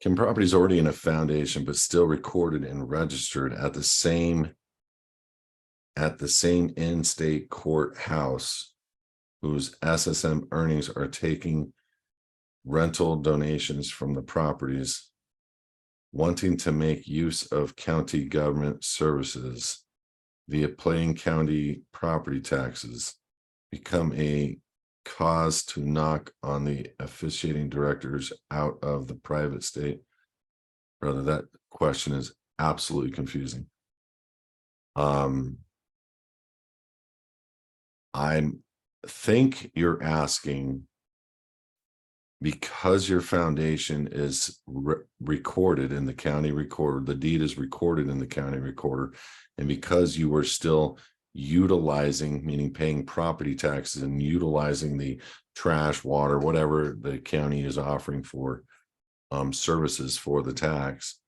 Can properties already in a foundation but still recorded and registered at the same in-state courthouse whose SSM earnings are taking rental donations from the properties, wanting to make use of county government services via paying county property taxes, become a cause to knock on the officiating directors out of the private state? Brother, that question is absolutely confusing. I think you're asking, because your foundation is recorded in the county recorder, the deed is recorded in the county recorder, and because you were still utilizing, meaning paying property taxes and utilizing the trash, water, whatever the county is offering for services for the tax,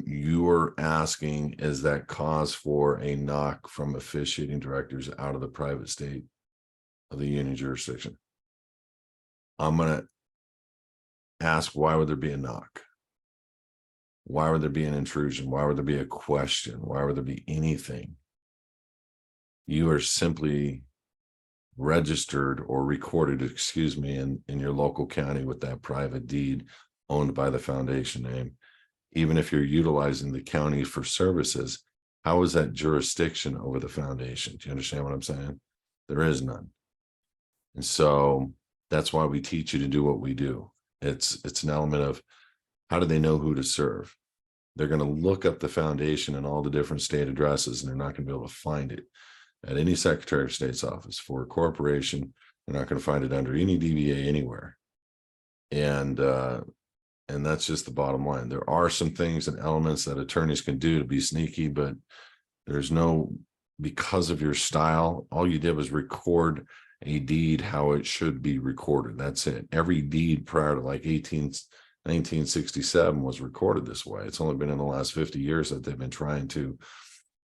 you are asking, is that cause for a knock from officiating directors out of the private state of the union jurisdiction? I'm going to ask, why would there be a knock? Why would there be an intrusion? Why would there be a question? Why would there be anything? You are simply registered or recorded, excuse me, in your local county with that private deed owned by the foundation name. Even if you're utilizing the county for services, how is that jurisdiction over the foundation? Do you understand what I'm saying? There is none. And so that's why we teach you to do what we do. It's an element of, how do they know who to serve? They're going to look up the foundation and all the different state addresses, and they're not going to be able to find it at any Secretary of State's office. For a corporation, they're not going to find it under any DBA anywhere. And that's just the bottom line. There are some things and elements that attorneys can do to be sneaky, but there's no, because of your style, all you did was record a deed how it should be recorded. That's it. Every deed prior to like 1967 was recorded this way. It's only been in the last 50 years that they've been trying to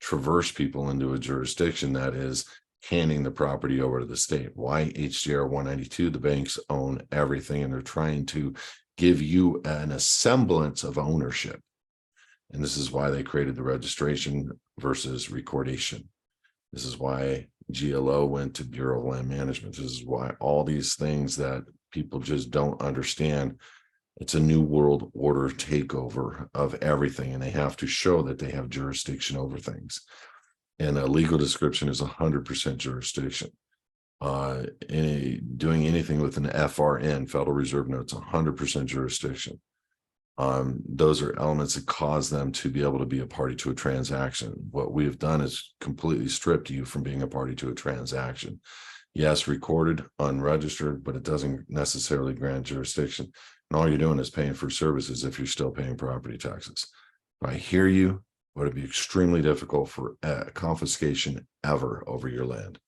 traverse people into a jurisdiction that is handing the property over to the state. Why HGR 192? The banks own everything, and they're trying to give you a semblance of ownership. And this is why they created the registration versus recordation. This is why GLO went to Bureau of Land Management. This is why all these things that people just don't understand. It's a new world order takeover of everything, and they have to show that they have jurisdiction over things. And a legal description is 100% jurisdiction. Doing anything with an FRN, Federal Reserve Notes, 100% jurisdiction. Those are elements that cause them to be able to be a party to a transaction. What we have done is completely stripped you from being a party to a transaction. Yes, recorded, unregistered, but it doesn't necessarily grant jurisdiction. And all you're doing is paying for services if you're still paying property taxes. I hear you, but it'd be extremely difficult for confiscation ever over your land.